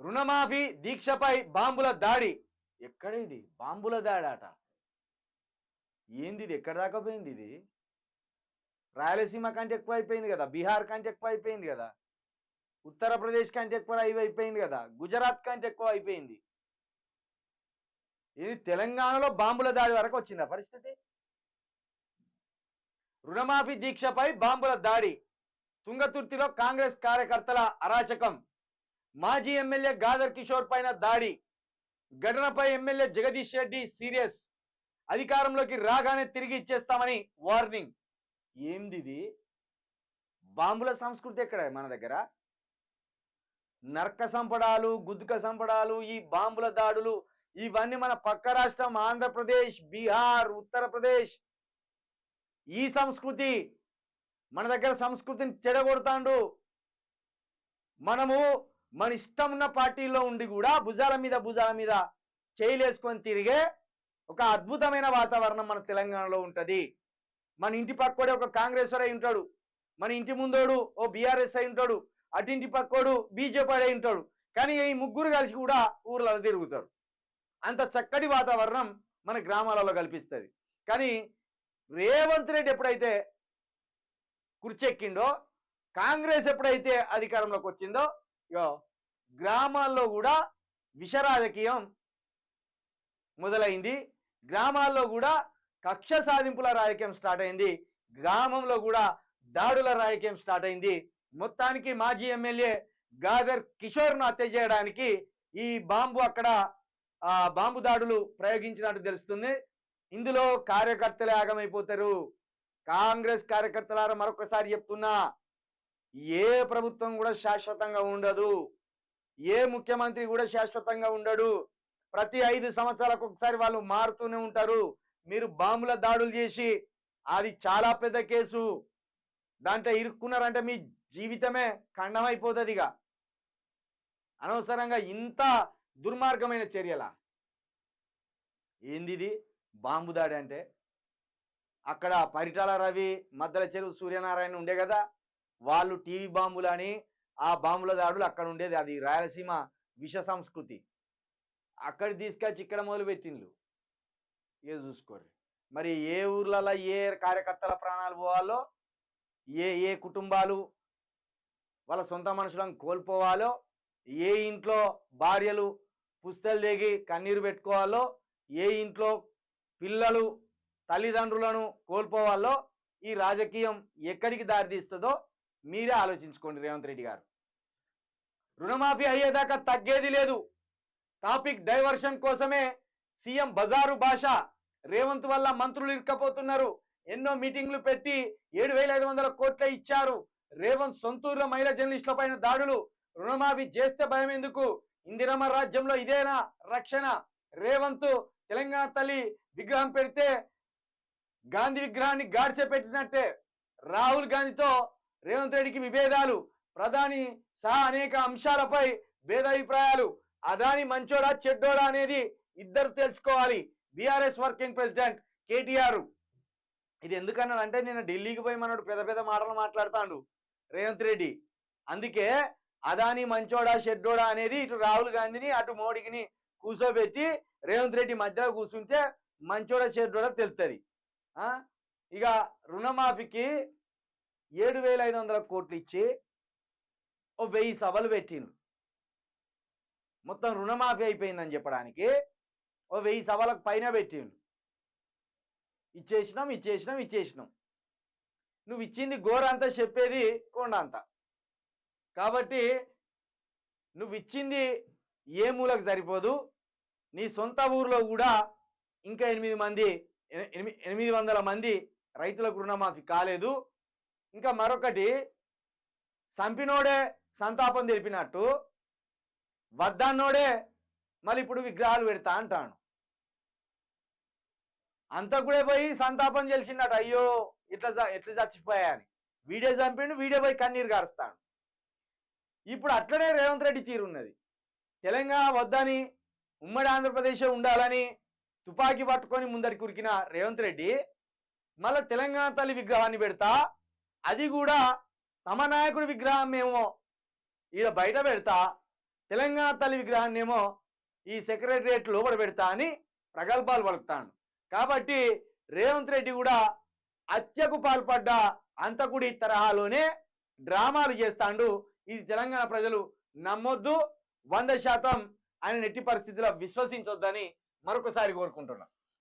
రుణమాఫీ దీక్షపై బాంబుల దాడి. ఎక్కడ ఇది బాంబుల దాడాట? ఏంది ఇది? ఎక్కడ దాకా పోయింది ఇది? రాయలసీమ కంటే ఎక్కువ అయిపోయింది కదా, బీహార్ కంటే ఎక్కువ అయిపోయింది కదా, ఉత్తరప్రదేశ్ కంటే ఎక్కువ అయిపోయింది కదా, గుజరాత్ కంటే ఎక్కువ అయిపోయింది. ఇది తెలంగాణలో బాంబుల దాడి వరకు వచ్చిందా పరిస్థితి? రుణమాఫీ దీక్షపై బాంబుల దాడి. తుంగతుర్తిలో కాంగ్రెస్ కార్యకర్తల అరాచకం. మాజీ ఎమ్మెల్యే గాదర్ కిషోర్ పైన దాడి. ఘటనపై ఎమ్మెల్యే జగదీష్ రెడ్డి సీరియస్. అధికారంలోకి రాగానే తిరిగి ఇచ్చేస్తామని వార్నింగ్. ఏంది ఇది? బాంబుల సంస్కృతి ఎక్కడ మన దగ్గర? నరక సంపడాలు, గుద్దుక సంపడాలు, ఈ బాంబుల దాడులు ఇవన్నీ మన పక్క రాష్ట్రం ఆంధ్రప్రదేశ్, బీహార్, ఉత్తరప్రదేశ్. ఈ సంస్కృతి మన దగ్గర సంస్కృతిని చెడగొడతాండు. మనము మన ఇష్టం ఉన్న పార్టీల్లో ఉండి కూడా భుజాల మీద చేయలేసుకొని తిరిగే ఒక అద్భుతమైన వాతావరణం మన తెలంగాణలో ఉంటుంది. మన ఇంటి పక్కోడే ఒక కాంగ్రెస్ అయి ఉంటాడు, మన ఇంటి ముందోడు ఓ బీఆర్ఎస్ అయి ఉంటాడు, అటింటి పక్కోడు బీజేపీ అయి ఉంటాడు. కానీ ఈ ముగ్గురు కలిసి కూడా ఊర్లలో తిరుగుతారు. అంత చక్కటి వాతావరణం మన గ్రామాలలో కల్పిస్తుంది. కానీ రేవంత్ రెడ్డి ఎప్పుడైతే కుర్చెక్కిండో, కాంగ్రెస్ ఎప్పుడైతే అధికారంలోకి వచ్చిందో, గ్రామాల్లో కూడా విష రాజకీయం మొదలైంది. గ్రామాల్లో కూడా కక్ష సాధింపుల రాజకీయం స్టార్ట్ అయింది. గ్రామంలో కూడా దాడుల రాజకీయం స్టార్ట్ అయింది. మొత్తానికి మాజీ ఎమ్మెల్యే గాదర్ కిషోర్ను హత్య చేయడానికి ఈ బాంబు దాడులు ప్రయోగించినట్టు తెలుస్తుంది. ఇందులో కార్యకర్తలే ఆగమైపోతారు. కాంగ్రెస్ కార్యకర్తలారా మరొకసారి చెప్తున్నా, ఏ ప్రభుత్వం కూడా శాశ్వతంగా ఉండదు, ఏ ముఖ్యమంత్రి కూడా శాశ్వతంగా ఉండడు. ప్రతి 5 సంవత్సరాలకు ఒకసారి వాళ్ళు మారుతూనే ఉంటారు. మీరు బాంబుల దాడులు చేసి అది చాలా పెద్ద కేసు, దాంట్లో ఇరుక్కున్నారంటే మీ జీవితమే ఖండమైపోతుంది. ఇక అనవసరంగా ఇంత దుర్మార్గమైన చర్యలా? ఏంది ఇది బాంబు దాడి అంటే? అక్కడ పరిటాల రవి, మద్దల చెరువు సూర్యనారాయణ ఉండే కదా, వాళ్ళు టీవీ బాంబులు అని ఆ బాంబుల దాడులు అక్కడ ఉండేది. అది రాయలసీమ విష సంస్కృతి. అక్కడ తీసుకొచ్చి ఇక్కడ మొదలుపెట్టిండ్లు. ఏ చూసుకోరు మరి ఏ ఊర్లలో ఏ కార్యకర్తల ప్రాణాలు పోవాలో, ఏ కుటుంబాలు వాళ్ళ సొంత మనుషులను కోల్పోవాలో, ఏ ఇంట్లో భార్యలు పుస్తలు దిగి కన్నీరు పెట్టుకోవాలో, ఏ ఇంట్లో పిల్లలు తల్లిదండ్రులను కోల్పోవాలో, ఈ రాజకీయం ఎక్కడికి దారితీస్తుందో మీరే ఆలోచించుకోండి. రేవంత్ రెడ్డి గారు రుణమాఫీ అయ్యేదాకా తగ్గేది లేదు. టాపిక్ డైవర్షన్ కోసమే సీఎం బజారు భాష. రేవంత్ వల్ల మంత్రులు ఇరుక్కపోతున్నారు. ఎన్నో మీటింగ్లు పెట్టి 7,500 కోట్ల ఇచ్చారు. రేవంత్ సొంతూరులో మహిళా జర్నలిస్టుల పైన దాడులు. రుణమాఫీ చేస్తే భయం ఎందుకు? ఇందిరమ్మ రాజ్యంలో ఇదేనా రక్షణ? రేవంత్ తెలంగాణ తల్లి విగ్రహం పెడితే గాంధీ విగ్రహాన్ని గాడిసే పెట్టినట్టే. రాహుల్ గాంధీతో రేవంత్ రెడ్డికి విభేదాలు. ప్రధాని సహా అనేక అంశాలపై భేదాభిప్రాయాలు. అదాని మంచోడా చెడ్డోడా అనేది ఇద్దరు తెలుసుకోవాలి. బీఆర్ఎస్ వర్కింగ్ ప్రెసిడెంట్ కేటీఆర్ ఇది ఎందుకన్నాడంటే, నేను ఢిల్లీకి పోయి మనోడు పెద్ద మాటలు మాట్లాడుతాడు రేవంత్ రెడ్డి. అందుకే అదాని మంచోడా చెడ్డోడా అనేది ఇటు రాహుల్ గాంధీని అటు మోడీని కూర్చోబెట్టి రేవంత్ రెడ్డి మధ్యలో కూర్చుంటే మంచోడా చెడ్డోడా తెలుస్తుంది. ఇక రుణమాఫీకి 7,500 కోట్లు ఇచ్చి ఓ 1000 సభలు పెట్టిండ్రు. మొత్తం రుణమాఫీ అయిపోయిందని చెప్పడానికి ఓ 1000 సభలకు పైన పెట్టిండు. ఇచ్చేసినాం. నువ్వు ఇచ్చింది గోర అంతా, చెప్పేది కొండ అంతా. కాబట్టి నువ్వు ఇచ్చింది ఏ మూలకు సరిపోదు. నీ సొంత ఊర్లో కూడా ఇంకా 800 మంది రైతులకు రుణమాఫీ కాలేదు. ఇంకా మరొకటి, సంపినోడే సంతాపం తెలిపినట్టు వద్దన్నోడే మళ్ళీ ఇప్పుడు విగ్రహాలు పెడతా అంటాను. అంత కూడా పోయి సంతాపం తెలిసిందట, అయ్యో ఎట్లా చచ్చిపోయా అని. వీడే చంపిండు, వీడే పోయి కన్నీరు గారుస్తాడు. ఇప్పుడు అట్లనే రేవంత్ రెడ్డి తీరున్నది. తెలంగాణ వద్దని, ఉమ్మడి ఆంధ్రప్రదేశ్ ఉండాలని తుపాకీ పట్టుకొని ముందరికి ఉరికిన రేవంత్ రెడ్డి మళ్ళీ తెలంగాణ తల్లి విగ్రహాన్ని పెడతా, అది కూడా తమ నాయకుడి విగ్రహం మేము ఈడ బయట పెడతా, తెలంగాణ తల్లి విగ్రహాన్ని ఏమో ఈ సెక్రటరియట్ లోపల పెడతా అని ప్రగల్భాలు పలుకుతాడు. కాబట్టి రేవంత్ రెడ్డి కూడా హత్యకు పాల్పడ్డ అంతకుడి తరహాలోనే డ్రామాలు చేస్తాడు. ఇది తెలంగాణ ప్రజలు నమ్మొద్దు, 100% ఆయన ఎట్టి పరిస్థితిలో విశ్వసించొద్దని మరొకసారి కోరుకుంటున్నాను.